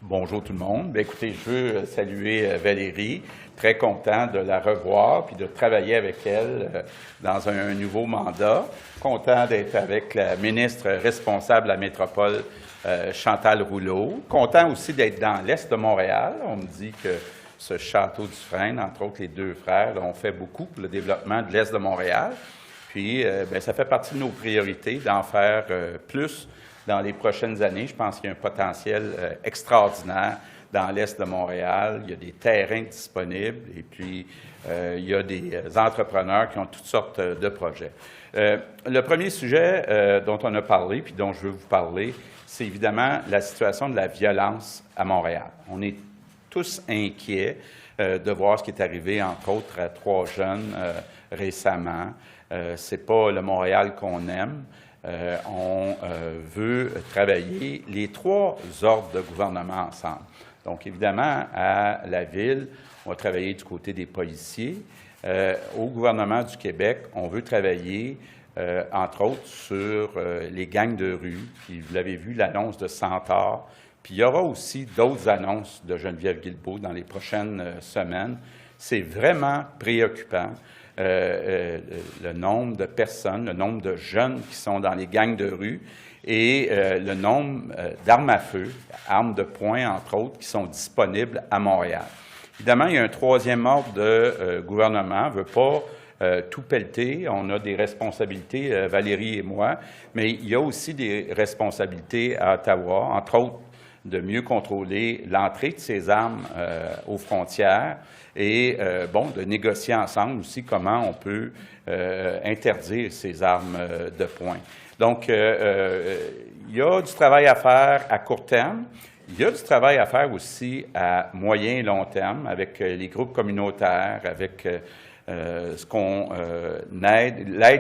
Bonjour tout le monde. Bien, écoutez, je veux saluer Valérie. Très content de la revoir puis de travailler avec elle dans un nouveau mandat. Content d'être avec la ministre responsable de la métropole, Chantal Rouleau. Content aussi d'être dans l'Est de Montréal. On me dit que ce château Dufresne, entre autres les deux frères, ont fait beaucoup pour le développement de l'Est de Montréal. Puis, bien, ça fait partie de nos priorités d'en faire plus dans les prochaines années. Je pense qu'il y a un potentiel extraordinaire dans l'Est de Montréal. Il y a des terrains disponibles et puis il y a des entrepreneurs qui ont toutes sortes de projets. Le premier sujet dont on a parlé puis dont je veux vous parler, c'est évidemment la situation de la violence à Montréal. On est tous inquiets de voir ce qui est arrivé, entre autres, à 3 jeunes récemment. C'est pas le Montréal qu'on aime. On veut travailler les 3 ordres de gouvernement ensemble. Donc, évidemment, à la Ville, on va travailler du côté des policiers. Au gouvernement du Québec, on veut travailler, entre autres, sur les gangs de rue. Puis, vous l'avez vu, l'annonce de Centaure. Puis, il y aura aussi d'autres annonces de Geneviève Guilbeault dans les prochaines semaines. C'est vraiment préoccupant. Le nombre de personnes, le nombre de jeunes qui sont dans les gangs de rue et le nombre d'armes à feu, armes de poing, entre autres, qui sont disponibles à Montréal. Évidemment, il y a un 3e ordre de gouvernement, on ne veut pas tout pelleter, on a des responsabilités, Valérie et moi, mais il y a aussi des responsabilités à Ottawa, entre autres, de mieux contrôler l'entrée de ces armes aux frontières et, de négocier ensemble aussi comment on peut interdire ces armes de poing. Donc, il y a du travail à faire à court terme. Il y a du travail à faire aussi à moyen et long terme avec les groupes communautaires, avec l'aide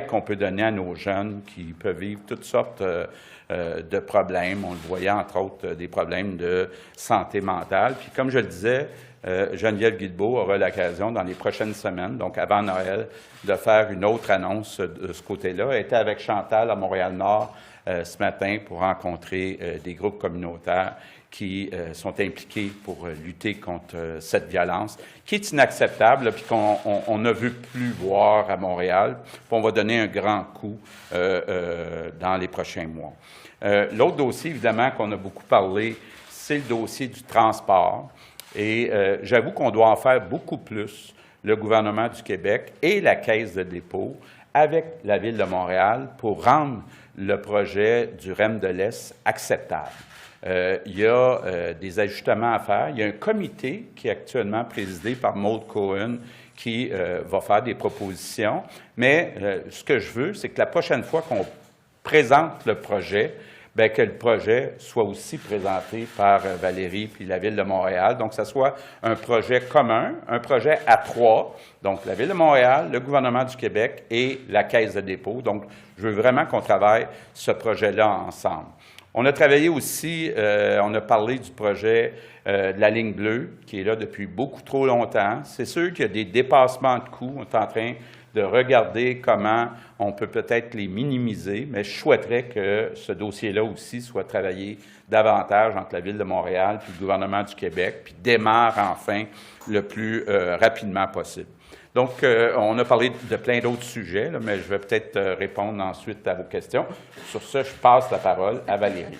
qu'on peut donner à nos jeunes qui peuvent vivre toutes sortes de problèmes. On le voyait, entre autres, des problèmes de santé mentale. Puis, comme je le disais, Geneviève Guilbeault aura l'occasion dans les prochaines semaines, donc avant Noël, de faire une autre annonce de ce côté-là. Elle était avec Chantal à Montréal-Nord ce matin pour rencontrer des groupes communautaires qui sont impliqués pour lutter contre cette violence, qui est inacceptable, puis qu'on ne veut plus voir à Montréal. Puis on va donner un grand coup dans les prochains mois. L'autre dossier, évidemment, qu'on a beaucoup parlé, c'est le dossier du transport. Et j'avoue qu'on doit en faire beaucoup plus, le gouvernement du Québec et la Caisse de dépôt, avec la Ville de Montréal, pour rendre le projet du REM de l'Est acceptable. Il y a des ajustements à faire. Il y a un comité qui est actuellement présidé par Maude Cohen qui va faire des propositions. Mais ce que je veux, c'est que la prochaine fois qu'on présente le projet, bien, que le projet soit aussi présenté par Valérie puis la Ville de Montréal. Donc, que ce soit un projet commun, un projet à 3, donc la Ville de Montréal, le gouvernement du Québec et la Caisse de dépôt. Donc, je veux vraiment qu'on travaille ce projet-là ensemble. On a travaillé aussi, on a parlé du projet de la ligne bleue, qui est là depuis beaucoup trop longtemps. C'est sûr qu'il y a des dépassements de coûts. On est en train de regarder comment on peut peut-être les minimiser, mais je souhaiterais que ce dossier-là aussi soit travaillé davantage entre la Ville de Montréal puis le gouvernement du Québec, puis démarre enfin le plus rapidement possible. Donc, on a parlé de plein d'autres sujets, là, mais je vais peut-être répondre ensuite à vos questions. Sur ce, je passe la parole à Valérie.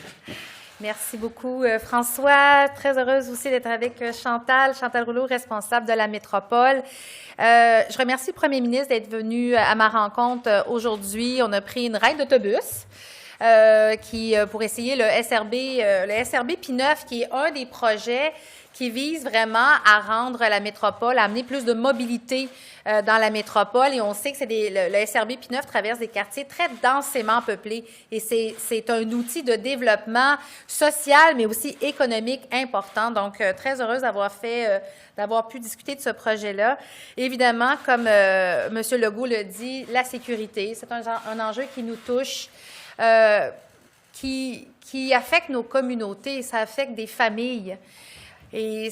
Merci beaucoup, François. Très heureuse aussi d'être avec Chantal Rouleau, responsable de la métropole. Je remercie le premier ministre d'être venu à ma rencontre aujourd'hui. On a pris une ride d'autobus pour essayer le SRB P9, qui est un des projets qui vise vraiment à rendre la métropole, à amener plus de mobilité dans la métropole. Et on sait que le SRB P9 traverse des quartiers très densément peuplés. Et c'est un outil de développement social, mais aussi économique important. Donc, très heureuse d'avoir pu discuter de ce projet-là. Évidemment, comme M. Legault le dit, la sécurité, c'est un enjeu qui nous touche, qui affecte nos communautés, ça affecte des familles. Et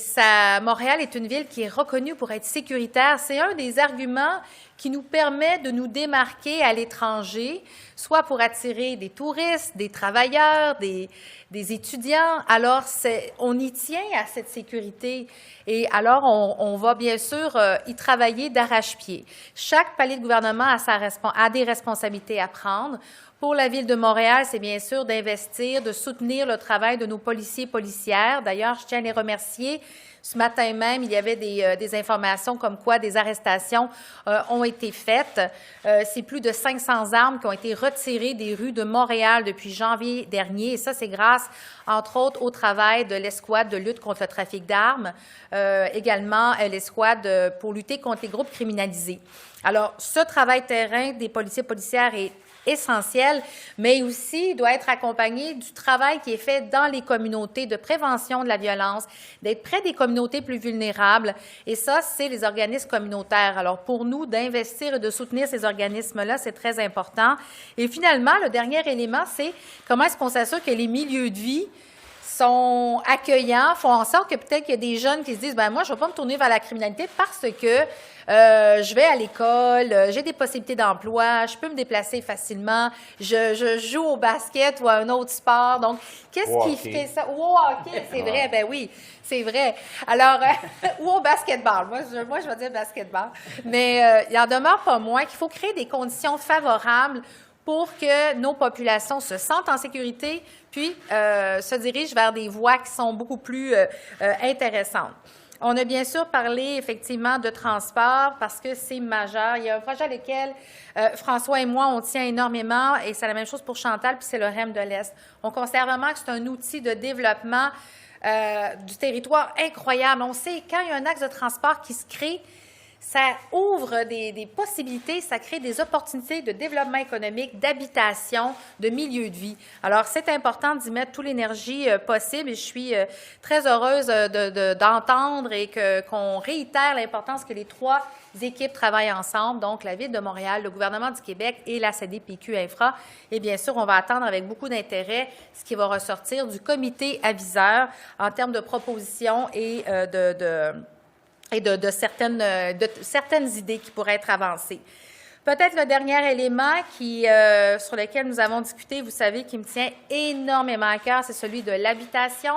Montréal est une ville qui est reconnue pour être sécuritaire. C'est un des arguments qui nous permet de nous démarquer à l'étranger, soit pour attirer des touristes, des travailleurs, des étudiants. Alors, on y tient à cette sécurité et alors on va bien sûr y travailler d'arrache-pied. Chaque palier de gouvernement a des responsabilités à prendre. Pour la Ville de Montréal, c'est bien sûr d'investir, de soutenir le travail de nos policiers et policières. D'ailleurs, je tiens à les remercier. Ce matin même, il y avait des informations comme quoi des arrestations ont été faites. C'est plus de 500 armes qui ont été retirées des rues de Montréal depuis janvier dernier. Et ça, c'est grâce, entre autres, au travail de l'escouade de lutte contre le trafic d'armes, également l'escouade pour lutter contre les groupes criminalisés. Alors, ce travail terrain des policiers et policières est essentiel, mais aussi doit être accompagné du travail qui est fait dans les communautés de prévention de la violence, d'être près des communautés plus vulnérables. Et ça, c'est les organismes communautaires. Alors, pour nous, d'investir et de soutenir ces organismes-là, c'est très important. Et finalement, le dernier élément, c'est comment est-ce qu'on s'assure que les milieux de vie sont accueillants, font en sorte que peut-être qu'il y a des jeunes qui se disent « ben moi, je ne vais pas me tourner vers la criminalité parce que je vais à l'école, j'ai des possibilités d'emploi, je peux me déplacer facilement, je joue au basket ou à un autre sport. » Donc, qu'est-ce qui fait ça? Ou au hockey, c'est vrai, ben oui, c'est vrai. Alors, ou au basketball, moi je vais dire basketball. Mais il en demeure pas moins qu'il faut créer des conditions favorables pour que nos populations se sentent en sécurité, puis se dirigent vers des voies qui sont beaucoup plus intéressantes. On a bien sûr parlé effectivement de transport parce que c'est majeur. Il y a un projet auquel François et moi, on tient énormément et c'est la même chose pour Chantal, puis c'est le REM de l'Est. On considère vraiment que c'est un outil de développement du territoire incroyable. On sait quand il y a un axe de transport qui se crée, ça ouvre des possibilités, ça crée des opportunités de développement économique, d'habitation, de milieu de vie. Alors, c'est important d'y mettre toute l'énergie possible et je suis très heureuse d'entendre et qu'on réitère l'importance que les trois équipes travaillent ensemble, donc la Ville de Montréal, le gouvernement du Québec et la CDPQ Infra. Et bien sûr, on va attendre avec beaucoup d'intérêt ce qui va ressortir du comité aviseur en termes de propositions et de certaines idées qui pourraient être avancées. Peut-être le dernier élément sur lequel nous avons discuté, vous savez, qui me tient énormément à cœur, c'est celui de l'habitation.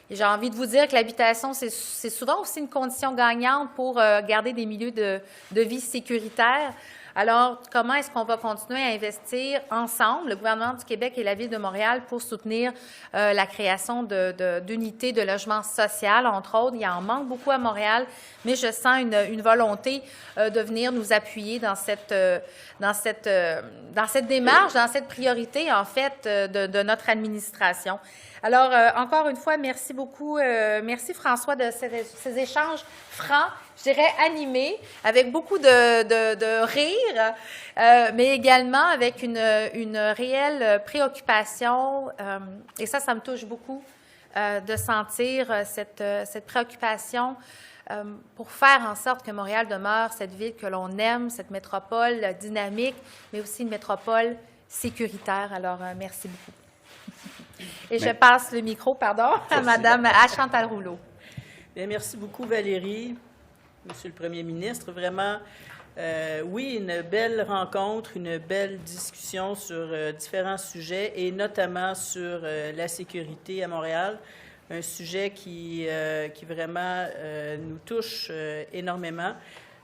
Et j'ai envie de vous dire que l'habitation, c'est souvent aussi une condition gagnante pour garder des milieux de vie sécuritaires. Alors, comment est-ce qu'on va continuer à investir ensemble, le gouvernement du Québec et la Ville de Montréal, pour soutenir la création d'unités de logement social, entre autres? Il en manque beaucoup à Montréal, mais je sens une volonté de venir nous appuyer dans cette démarche, dans cette priorité, en fait, de notre administration. Alors, encore une fois, merci beaucoup. Merci, François, de ces échanges francs, je dirais animés, avec beaucoup de rire, mais également avec une réelle préoccupation. Et ça me touche beaucoup de sentir cette préoccupation pour faire en sorte que Montréal demeure cette ville que l'on aime, cette métropole dynamique, mais aussi une métropole sécuritaire. Alors, merci beaucoup. Et je passe le micro, à Chantal Rouleau. Bien, merci beaucoup, Valérie, Monsieur le Premier ministre. Vraiment, oui, une belle rencontre, une belle discussion sur différents sujets et notamment sur la sécurité à Montréal, un sujet qui vraiment nous touche énormément.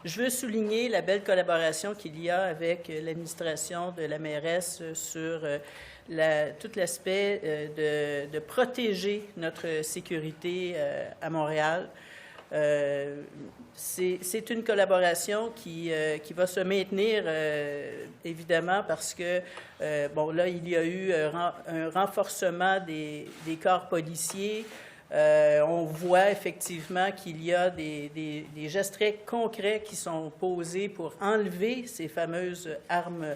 Je veux souligner la belle collaboration qu'il y a avec l'administration de la mairesse sur tout l'aspect de protéger notre sécurité à Montréal. C'est une collaboration qui va se maintenir, évidemment, parce que, bon, là, il y a eu un renforcement des corps policiers. On voit effectivement qu'il y a des gestes très concrets qui sont posés pour enlever ces fameuses armes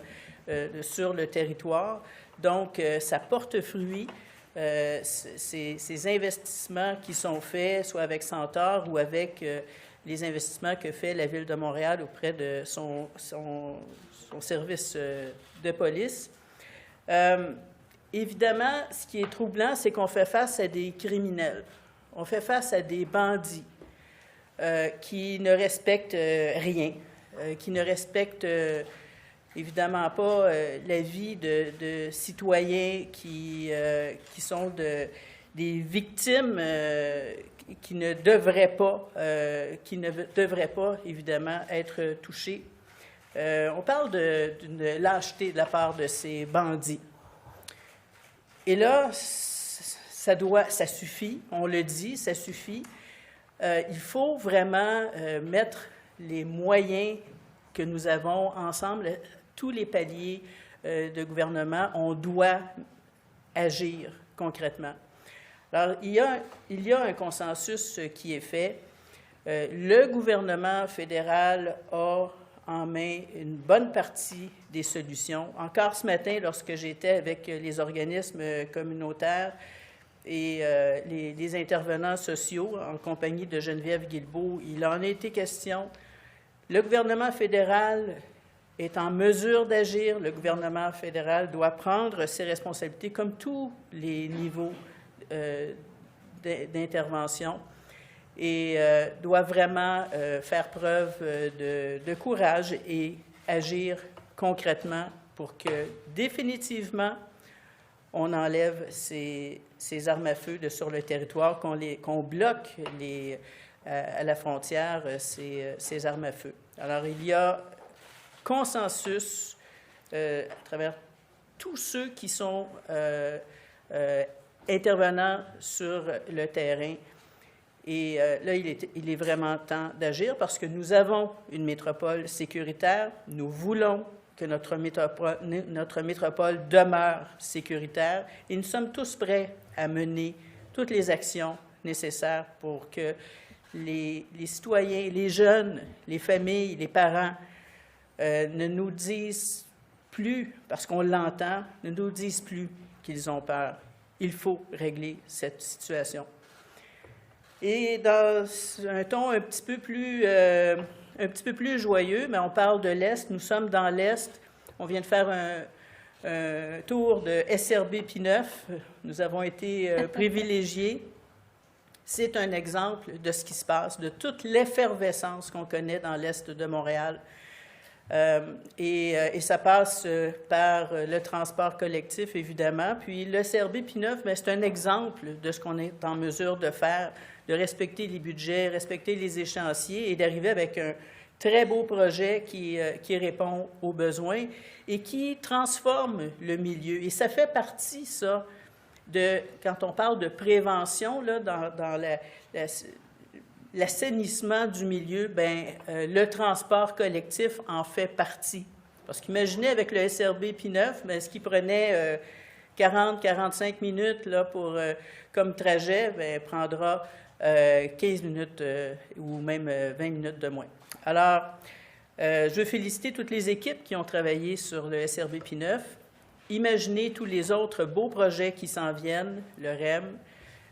sur le territoire. Donc, ça porte fruit. Ces investissements qui sont faits, soit avec Centaure ou avec les investissements que fait la Ville de Montréal auprès de son service de police. Évidemment, ce qui est troublant, c'est qu'on fait face à des criminels. On fait face à des bandits qui ne respectent rien, qui ne respectent évidemment pas la vie de citoyens qui sont des victimes qui ne devraient pas, évidemment, être touchés. On parle d'une lâcheté de la part de ces bandits. Et là, ça suffit, on le dit, ça suffit. Il faut vraiment mettre les moyens que nous avons ensemble, tous les paliers de gouvernement, on doit agir concrètement. Alors, il y a un consensus qui est fait. Le gouvernement fédéral a en main une bonne partie des solutions. Encore ce matin, lorsque j'étais avec les organismes communautaires et les intervenants sociaux en compagnie de Geneviève Guilbeault, il en a été question. Le gouvernement fédéral est en mesure d'agir. Le gouvernement fédéral doit prendre ses responsabilités comme tous les niveaux d'intervention et doit vraiment faire preuve de courage et agir concrètement pour que définitivement on enlève ces armes à feu sur le territoire, qu'on bloque à la frontière ces armes à feu. Alors il y a consensus à travers tous ceux qui sont intervenants sur le terrain. Et là, il est vraiment temps d'agir parce que nous avons une métropole sécuritaire. Nous voulons que notre métropole demeure sécuritaire et nous sommes tous prêts à mener toutes les actions nécessaires pour que les citoyens, les jeunes, les familles, les parents ne nous disent plus, parce qu'on l'entend, ne nous disent plus qu'ils ont peur. Il faut régler cette situation. Et dans un ton un petit peu plus joyeux, mais on parle de l'Est. Nous sommes dans l'Est. On vient de faire un tour de SRB P9. Nous avons été privilégiés. C'est un exemple de ce qui se passe, de toute l'effervescence qu'on connaît dans l'Est de Montréal. Et ça passe par le transport collectif, évidemment. Puis le SRB P9, c'est un exemple de ce qu'on est en mesure de faire, de respecter les budgets, respecter les échéanciers et d'arriver avec un très beau projet qui répond aux besoins et qui transforme le milieu. Et ça fait partie, ça, quand on parle de prévention, là, dans l'assainissement du milieu, le transport collectif en fait partie. Parce qu'imaginez avec le SRB P9, ce qui prenait 40-45 minutes là, comme trajet, prendra 15 minutes ou même 20 minutes de moins. Alors, je veux féliciter toutes les équipes qui ont travaillé sur le SRB P9. Imaginez tous les autres beaux projets qui s'en viennent, le REM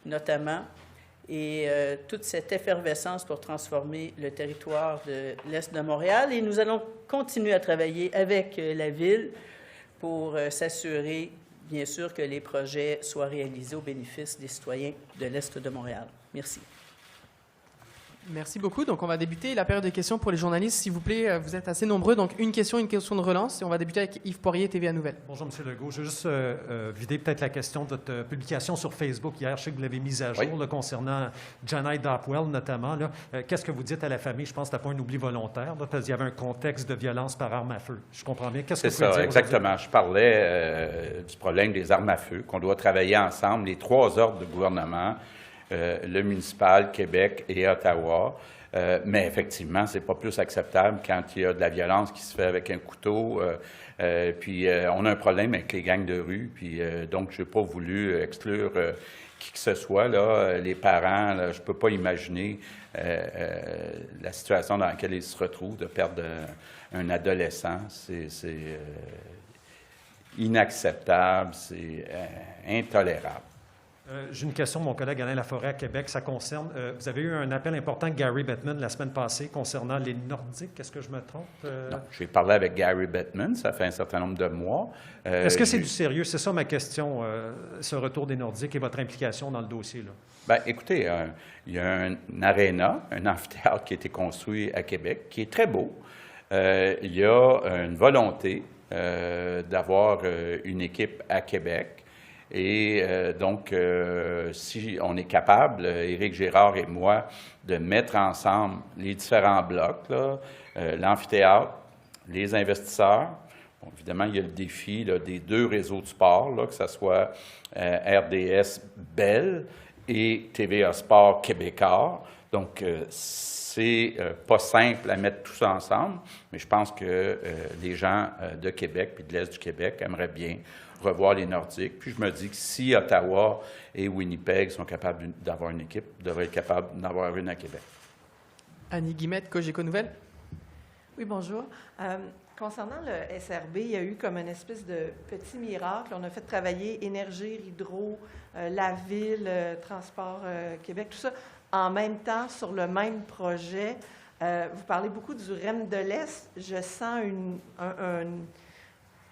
notamment, et toute cette effervescence pour transformer le territoire de l'Est de Montréal. Et nous allons continuer à travailler avec la Ville pour s'assurer, bien sûr, que les projets soient réalisés au bénéfice des citoyens de l'Est de Montréal. Merci. Merci beaucoup. Donc, on va débuter la période de questions pour les journalistes. S'il vous plaît, vous êtes assez nombreux. Donc, une question de relance. Et on va débuter avec Yves Poirier, TVA Nouvelles. Bonjour, M. Legault. Je veux juste vider peut-être la question de votre publication sur Facebook hier. Je sais que vous l'avez mise à jour là, concernant Janai Dopwell, notamment. Qu'est-ce que vous dites à la famille? Je pense que ce n'est pas un oubli volontaire, là, parce qu'il y avait un contexte de violence par arme à feu. Je comprends bien. Qu'est-ce que vous pouvez dire exactement. Je parlais du problème des armes à feu, qu'on doit travailler ensemble, les trois ordres de gouvernement, le municipal, Québec et Ottawa. Mais effectivement, c'est pas plus acceptable quand il y a de la violence qui se fait avec un couteau. Puis on a un problème avec les gangs de rue. Puis donc, je n'ai pas voulu exclure qui que ce soit. Là, les parents, là, je ne peux pas imaginer la situation dans laquelle ils se retrouvent de perdre un adolescent. C'est inacceptable, c'est intolérable. J'ai une question de mon collègue Alain Laforêt à Québec. Ça concerne, vous avez eu un appel important de Gary Bettman la semaine passée concernant les Nordiques. Est-ce que je me trompe? Non, j'ai parlé avec Gary Bettman, ça fait un certain nombre de mois. Est-ce que c'est du sérieux? C'est ça ma question, ce retour des Nordiques et votre implication dans le dossier, là. Bien, écoutez, il y a un aréna, un amphithéâtre qui a été construit à Québec, qui est très beau. il y a une volonté d'avoir une équipe à Québec. Et donc, si on est capable, Éric Gérard et moi, de mettre ensemble les différents blocs, l'amphithéâtre, les investisseurs, bon, évidemment, il y a le défi là, des 2 réseaux de sport, là, que ce soit RDS Bell et TVA Sport Québécois. Donc, c'est pas simple à mettre tout ça ensemble, mais je pense que les gens de Québec puis de l'Est du Québec aimeraient bien revoir les Nordiques. Puis je me dis que si Ottawa et Winnipeg sont capables d'avoir une équipe, ils devraient être capables d'en avoir une à Québec. Annie Guillemette, Cogeco Nouvelles. Oui, bonjour. Concernant le SRB, il y a eu comme une espèce de petit miracle. On a fait travailler Énergie, Hydro, la Ville, Transport Québec, tout ça, en même temps sur le même projet. Vous parlez beaucoup du REM de l'Est. Je sens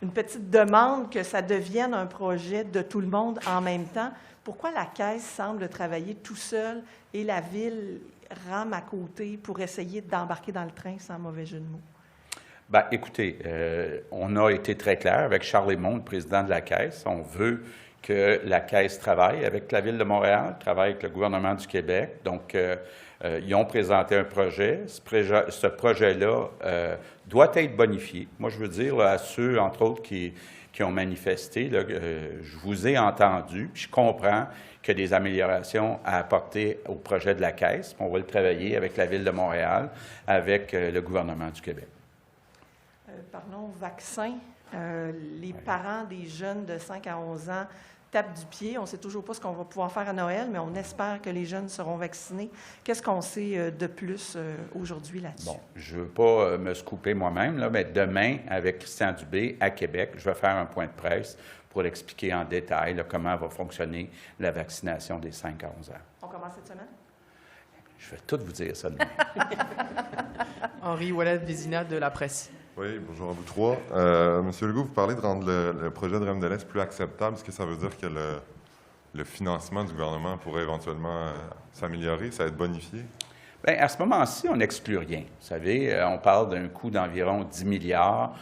une petite demande que ça devienne un projet de tout le monde en même temps. Pourquoi la Caisse semble travailler tout seul et la Ville rame à côté pour essayer d'embarquer dans le train, sans mauvais jeu de mots? Bien, écoutez, on a été très clair avec Charles Lemond, le président de la Caisse. On veut que la Caisse travaille avec la Ville de Montréal, travaille avec le gouvernement du Québec. Donc, ils ont présenté un projet. Ce projet-là doit être bonifié. Moi, je veux dire là, à ceux, entre autres, qui ont manifesté, là, je vous ai entendu, puis je comprends qu'il y a des améliorations à apporter au projet de la Caisse. On va le travailler avec la Ville de Montréal, avec le gouvernement du Québec. Parlons vaccin. Les parents des jeunes de 5 à 11 ans tapent du pied. On ne sait toujours pas ce qu'on va pouvoir faire à Noël, mais on espère que les jeunes seront vaccinés. Qu'est-ce qu'on sait de plus aujourd'hui là-dessus? Bon, je ne veux pas me scooper moi-même, là, mais demain, avec Christian Dubé, à Québec, je vais faire un point de presse pour expliquer en détail là, comment va fonctionner la vaccination des 5 à 11 ans. On commence cette semaine? Je vais tout vous dire ça demain. Henri Ouellet-Vézina de La Presse. Oui, bonjour à vous trois. Monsieur Legault, vous parlez de rendre le projet de REM de l'Est plus acceptable. Est-ce que ça veut dire que le financement du gouvernement pourrait éventuellement s'améliorer, ça va être bonifié? Bien, à ce moment-ci, on n'exclut rien. Vous savez, on parle d'un coût d'environ 10 milliards.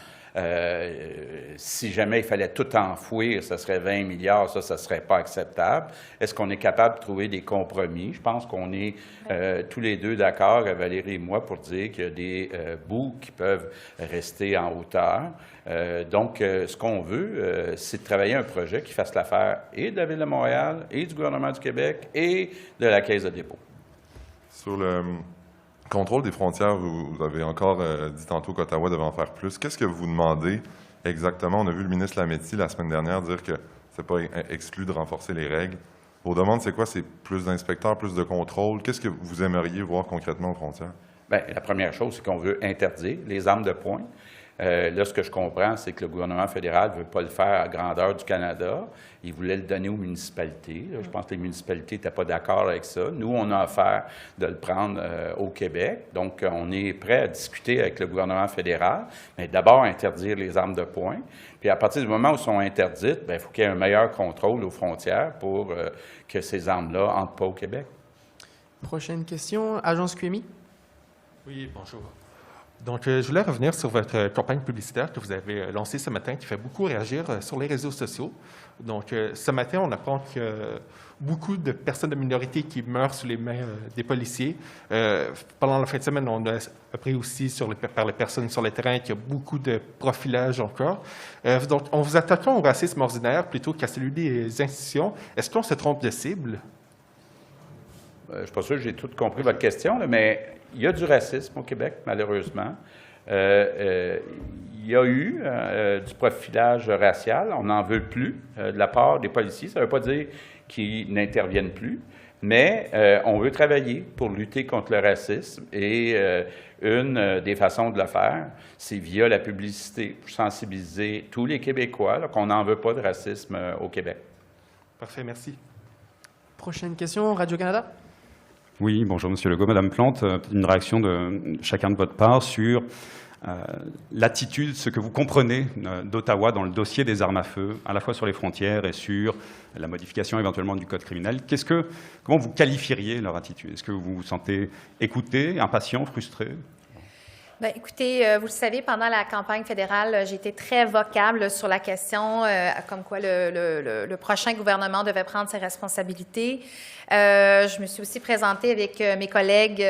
Si jamais il fallait tout enfouir, ce serait 20 milliards, ça ne serait pas acceptable. Est-ce qu'on est capable de trouver des compromis? Je pense qu'on est tous les deux d'accord, Valérie et moi, pour dire qu'il y a des bouts qui peuvent rester en hauteur. Donc, ce qu'on veut, c'est de travailler un projet qui fasse l'affaire et de la Ville de Montréal, et du gouvernement du Québec, et de la Caisse de dépôt. Sur le contrôle des frontières, vous avez encore dit tantôt qu'Ottawa devait en faire plus. Qu'est-ce que vous demandez exactement? On a vu le ministre Lametti la semaine dernière dire que ce n'est pas exclu de renforcer les règles. Vos demandes, c'est quoi? C'est plus d'inspecteurs, plus de contrôle? Qu'est-ce que vous aimeriez voir concrètement aux frontières? Bien, la première chose, c'est qu'on veut interdire les armes de poing. Là, ce que je comprends, c'est que le gouvernement fédéral ne veut pas le faire à grandeur du Canada. Il voulait le donner aux municipalités. Je pense que les municipalités n'étaient pas d'accord avec ça. Nous, on a offert de le prendre au Québec. Donc, on est prêt à discuter avec le gouvernement fédéral, mais d'abord interdire les armes de poing. Puis, à partir du moment où elles sont interdites, bien, il faut qu'il y ait un meilleur contrôle aux frontières pour que ces armes-là n'entrent pas au Québec. Prochaine question, Agence QMI. Oui, bonjour. Donc, je voulais revenir sur votre campagne publicitaire que vous avez lancée ce matin, qui fait beaucoup réagir sur les réseaux sociaux. Donc, ce matin, on apprend que beaucoup de personnes de minorité qui meurent sous les mains des policiers. Pendant la fin de semaine, on a appris aussi par les personnes sur le terrain qu'il y a beaucoup de profilage encore. Donc, en vous attaquant au racisme ordinaire plutôt qu'à celui des institutions, est-ce qu'on se trompe de cible? Je ne suis pas sûr que j'ai tout compris votre question, là, mais il y a du racisme au Québec, malheureusement. Il y a eu du profilage racial. On n'en veut plus de la part des policiers. Ça ne veut pas dire qu'ils n'interviennent plus, mais on veut travailler pour lutter contre le racisme. Et une des façons de le faire, c'est via la publicité, pour sensibiliser tous les Québécois là, qu'on n'en veut pas de racisme au Québec. Parfait, merci. Prochaine question, Radio-Canada. Oui, bonjour Monsieur Legault, Madame Plante. Une réaction de chacun de votre part sur l'attitude, ce que vous comprenez d'Ottawa dans le dossier des armes à feu, à la fois sur les frontières et sur la modification éventuellement du code criminel. Comment vous qualifieriez leur attitude? Est-ce que vous vous sentez écouté, impatient, frustré? Bien, écoutez, vous le savez, pendant la campagne fédérale, j'ai été très vocable sur la question comme quoi le prochain gouvernement devait prendre ses responsabilités. Je me suis aussi présentée avec mes collègues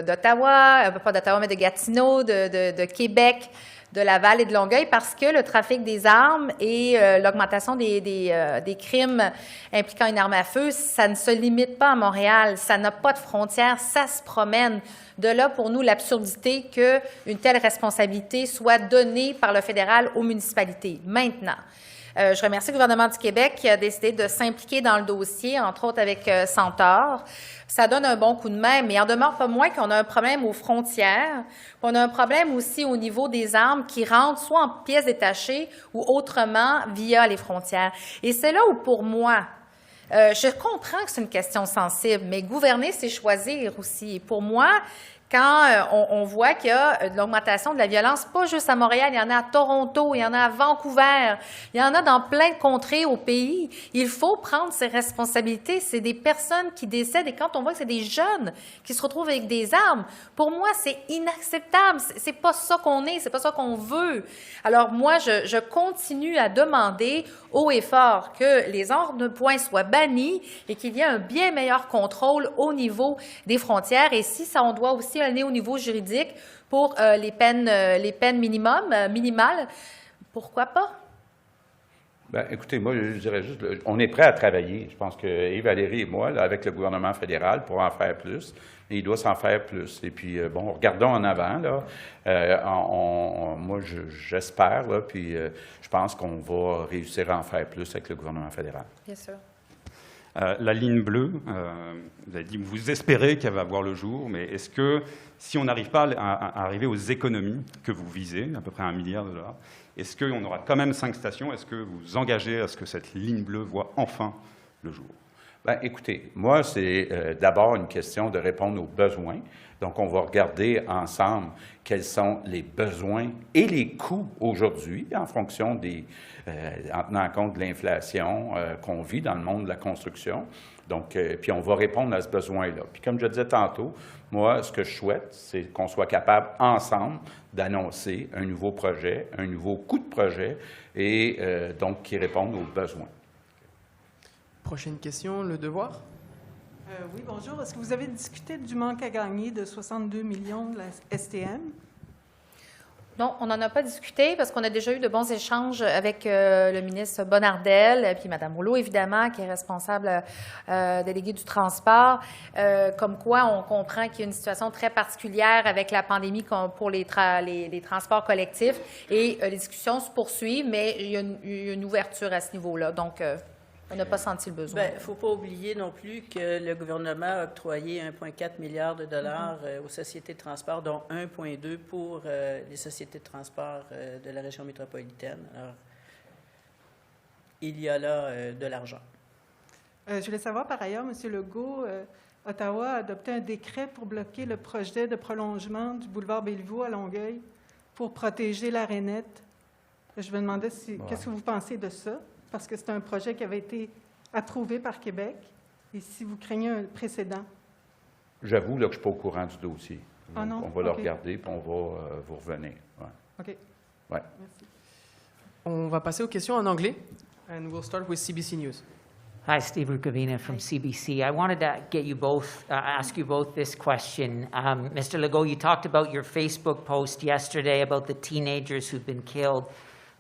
d'Ottawa, pas d'Ottawa, mais de Gatineau, de Québec, de Laval et de Longueuil, parce que le trafic des armes et l'augmentation des crimes impliquant une arme à feu, ça ne se limite pas à Montréal, ça n'a pas de frontières, ça se promène. De là, pour nous, l'absurdité qu'une telle responsabilité soit donnée par le fédéral aux municipalités. Maintenant, je remercie le gouvernement du Québec qui a décidé de s'impliquer dans le dossier, entre autres avec Centaure. Ça donne un bon coup de main, mais il en demeure pas moins qu'on a un problème aux frontières, qu'on a un problème aussi au niveau des armes qui rentrent soit en pièces détachées ou autrement via les frontières. Et c'est là où, pour moi, je comprends que c'est une question sensible, mais gouverner, c'est choisir aussi. Et pour moi, quand on voit qu'il y a de l'augmentation de la violence, pas juste à Montréal, il y en a à Toronto, il y en a à Vancouver, il y en a dans plein de contrées au pays. Il faut prendre ses responsabilités. C'est des personnes qui décèdent et quand on voit que c'est des jeunes qui se retrouvent avec des armes, pour moi, c'est inacceptable. C'est pas ça qu'on est, c'est pas ça qu'on veut. Alors moi, je continue à demander haut et fort que les armes de poing soient bannies et qu'il y ait un bien meilleur contrôle au niveau des frontières. Et si ça, on doit aussi aller au niveau juridique pour les peines minimales, pourquoi pas? Bien, écoutez, moi, je dirais juste, on est prêt à travailler. Je pense que Yves Valérie et moi, là, avec le gouvernement fédéral, pour en faire plus, et il doit s'en faire plus. Et puis, bon, regardons en avant, là. Moi, j'espère, là, puis je pense qu'on va réussir à en faire plus avec le gouvernement fédéral. Bien sûr. La ligne bleue, vous avez dit que vous espérez qu'elle va voir le jour, mais est-ce que si on n'arrive pas à arriver aux économies que vous visez, à peu près $1 milliard, est-ce qu'on aura quand même 5 stations? Est-ce que vous vous engagez à ce que cette ligne bleue voit enfin le jour? Bien, écoutez, moi, c'est d'abord une question de répondre aux besoins. Donc, on va regarder ensemble quels sont les besoins et les coûts aujourd'hui en fonction en tenant compte de l'inflation qu'on vit dans le monde de la construction. Donc, puis on va répondre à ce besoin-là. Puis comme je disais tantôt, moi, ce que je souhaite, c'est qu'on soit capable ensemble d'annoncer un nouveau projet, un nouveau coût de projet et donc qui réponde aux besoins. Prochaine question, le devoir. Oui, bonjour. Est-ce que vous avez discuté du manque à gagner de 62 millions de la STM? Non, on n'en a pas discuté parce qu'on a déjà eu de bons échanges avec le ministre Bonnardel, puis Mme Rouleau, évidemment, qui est responsable déléguée du transport, comme quoi on comprend qu'il y a une situation très particulière avec la pandémie pour les transports collectifs et les discussions se poursuivent, mais il y a une ouverture à ce niveau-là. Donc, on n'a pas senti le besoin. Bien, il ne faut pas oublier non plus que le gouvernement a octroyé 1,4 milliard de dollars aux sociétés de transport, dont 1,2 pour les sociétés de transport de la région métropolitaine. Alors, il y a là de l'argent. Je voulais savoir par ailleurs, M. Legault, Ottawa a adopté un décret pour bloquer le projet de prolongement du boulevard Béliveau à Longueuil pour protéger la rainette. Je me demandais qu'est-ce que vous pensez de ça? Parce que c'est un projet qui avait été approuvé par Québec, et si vous craignez un précédent. J'avoue là, que je ne suis pas au courant du dossier. Ah non? On va le regarder, puis on va vous revenir. Ouais. OK. Ouais. Merci. On va passer aux questions en anglais. And we'll start with CBC News. Hi, Steve Rukavina from CBC. I wanted to get you both, ask you both this question. Mr. Legault, you talked about your Facebook post yesterday about the teenagers who've been killed.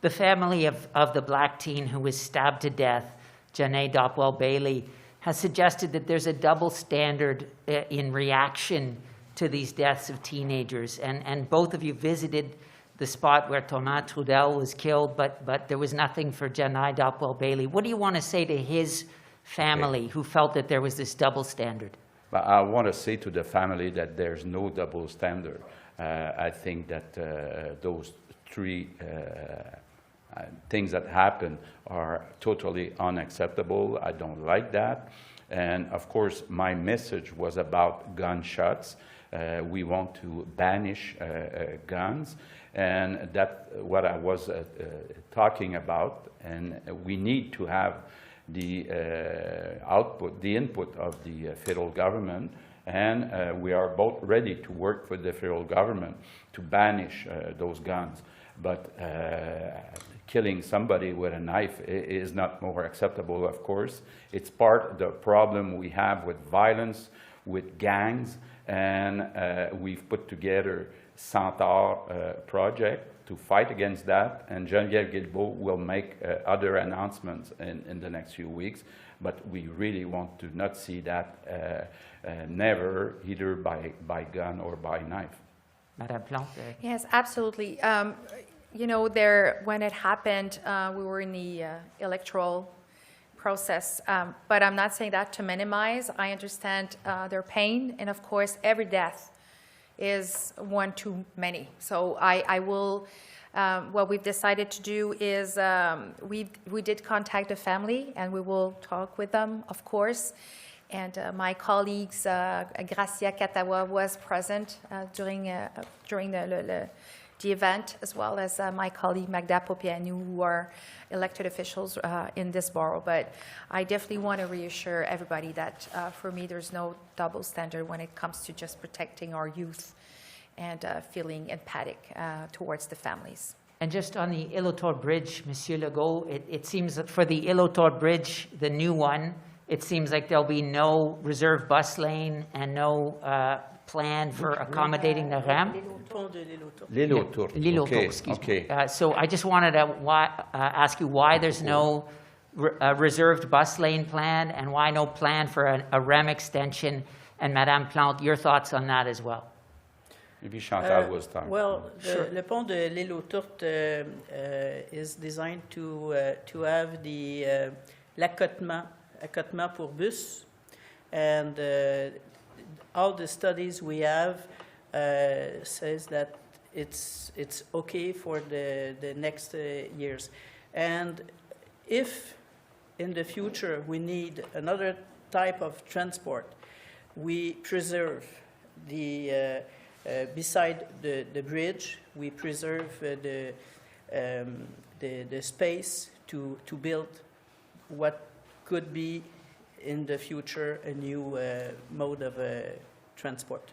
The family of the black teen who was stabbed to death, Janae Dopwell-Bailey, has suggested that there's a double standard in reaction to these deaths of teenagers. And both of you visited the spot where Thomas Trudel was killed, but there was nothing for Janae Dopwell-Bailey. What do you want to say to his family who felt that there was this double standard? Well, I want to say to the family that there's no double standard. I think that those three things that happen are totally unacceptable. I don't like that. And of course, my message was about gunshots. We want to banish guns. And that's what I was talking about. And we need to have the input of the federal government and we are both ready to work with the federal government to banish those guns. But killing somebody with a knife is not more acceptable, of course. It's part of the problem we have with violence, with gangs, and we've put together Centaur project to fight against that, and Geneviève Guilbeault will make other announcements in the next few weeks, but we really want to not see that never, either by gun or by knife. Madame Plante. Yes, absolutely. You know, when it happened, we were in the electoral process, but I'm not saying that to minimize. I understand their pain, and of course, every death is one too many. So I will, what we've decided to do is we did contact the family, and we will talk with them, of course. And my colleagues, Gracia Katawa was present during the event, as well as my colleague Magda Popianu, who are elected officials in this borough. But I definitely want to reassure everybody that for me, there's no double standard when it comes to just protecting our youth and feeling empathic towards the families. And just on the Île-aux-Tours Bridge, Monsieur Legault, it seems that for the Île-aux-Tours Bridge, the new one, it seems like there'll be no reserved bus lane and no plan for accommodating the RAM. L'Île-aux-Tours. Excuse me. So I just wanted to ask you why there's no reserved bus lane plan and why no plan for a REM extension. And Madame Plante, your thoughts on that as well. Maybe Chantal was talking. Well, le pont de l'Île-aux-Tours is designed to have the l'accotement pour bus, and all the studies we have says that it's okay for the next years. And if in the future we need another type of transport, we preserve the beside the bridge, we preserve the space to build what could be in the future a new mode of transport.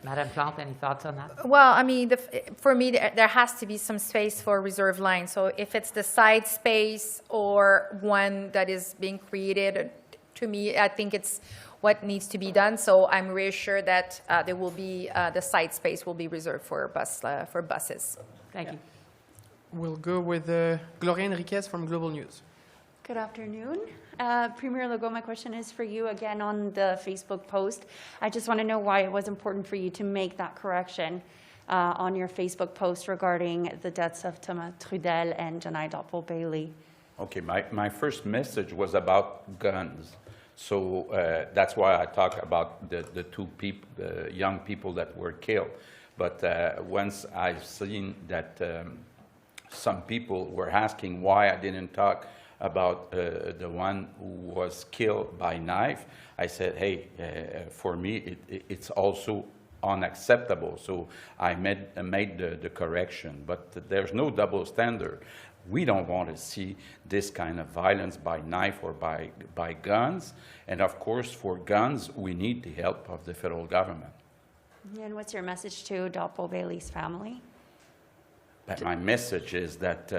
Madame Plante, any thoughts on that? Well, I mean, for me, there has to be some space for reserve lines. So if it's the side space or one that is being created, to me, I think it's what needs to be done. So I'm reassured that there will be the side space will be reserved for buses. Thank you. We'll go with Gloria Enriquez from Global News. Good afternoon. Premier Legault, my question is for you again on the Facebook post. I just want to know why it was important for you to make that correction on your Facebook post regarding the deaths of Thomas Trudel and Janai Doppel-Bailey. Okay, my first message was about guns. So that's why I talk about the two people, the young people that were killed. But once I've seen that some people were asking why I didn't talk about the one who was killed by knife, I said, hey, for me, it's also unacceptable. So I made the correction. But there's no double standard. We don't want to see this kind of violence by knife or by guns. And of course, for guns, we need the help of the federal government. And what's your message to Doppel-Bailey's family? But my message is that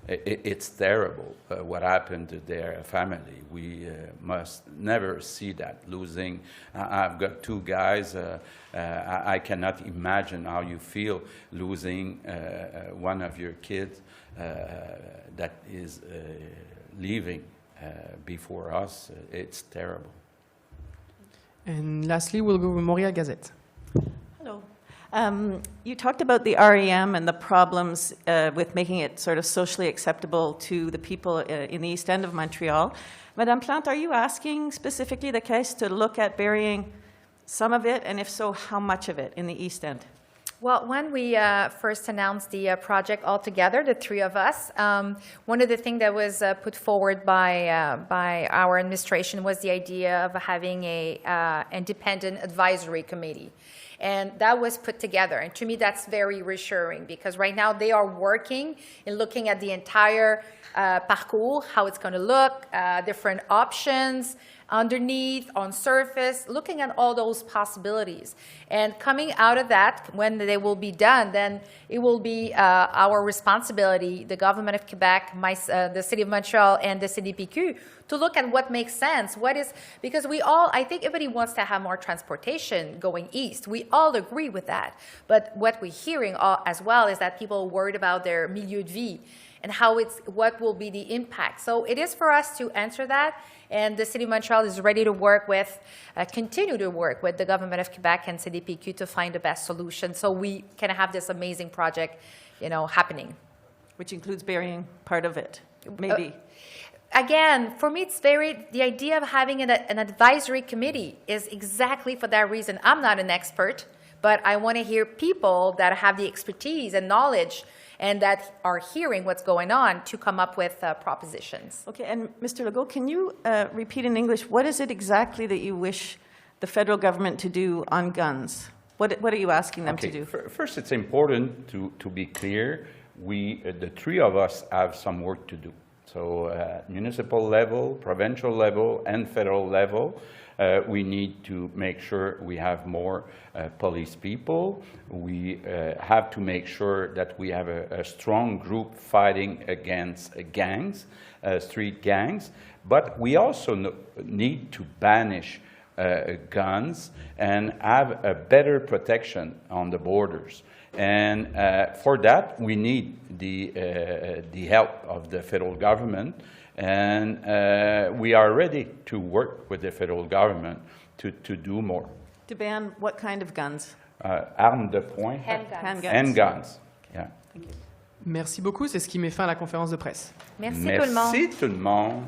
it's terrible what happened to their family. We must never see that, losing. I've got two guys. I cannot imagine how you feel losing one of your kids that is leaving before us. It's terrible. And lastly, we'll go with Montreal Gazette. Hello. You talked about the REM and the problems with making it sort of socially acceptable to the people in the East End of Montreal. Madame Plante, are you asking specifically the Caisse to look at burying some of it, and if so, how much of it in the East End? Well, when we first announced the project all together, the three of us, one of the things that was put forward by our administration was the idea of having a independent advisory committee. And that was put together. And to me, that's very reassuring, because right now they are working and looking at the entire parcours, how it's going to look, different options, underneath, on surface, looking at all those possibilities. And coming out of that, when they will be done, then it will be our responsibility, the government of Quebec, the City of Montreal, and the CDPQ, to look at what makes sense. Because I think everybody wants to have more transportation going east. We all agree with that. But what we're hearing as well is that people are worried about their milieu de vie and what will be the impact. So it is for us to answer that, and the City of Montreal is ready to continue to work with the Government of Quebec and CDPQ to find the best solution so we can have this amazing project, happening. Which includes burying part of it, maybe. Again, for me, the idea of having an advisory committee is exactly for that reason. I'm not an expert, but I want to hear people that have the expertise and knowledge and that are hearing what's going on to come up with propositions. Okay, and Mr. Legault, can you repeat in English, what is it exactly that you wish the federal government to do on guns? What are you asking them to do? First, it's important to be clear. The three of us have some work to do. So municipal level, provincial level, and federal level, we need to make sure we have more police people. We have to make sure that we have a strong group fighting against gangs, street gangs. But we also need to banish guns and have a better protection on the borders. And for that, we need the help of the federal government. And we are ready to work with the federal government to do more. To ban what kind of guns? Armes de poing. Handguns. Handguns. Yeah. Merci beaucoup. C'est ce qui met fin à la conférence de presse. Merci tout le monde. Merci tout le monde.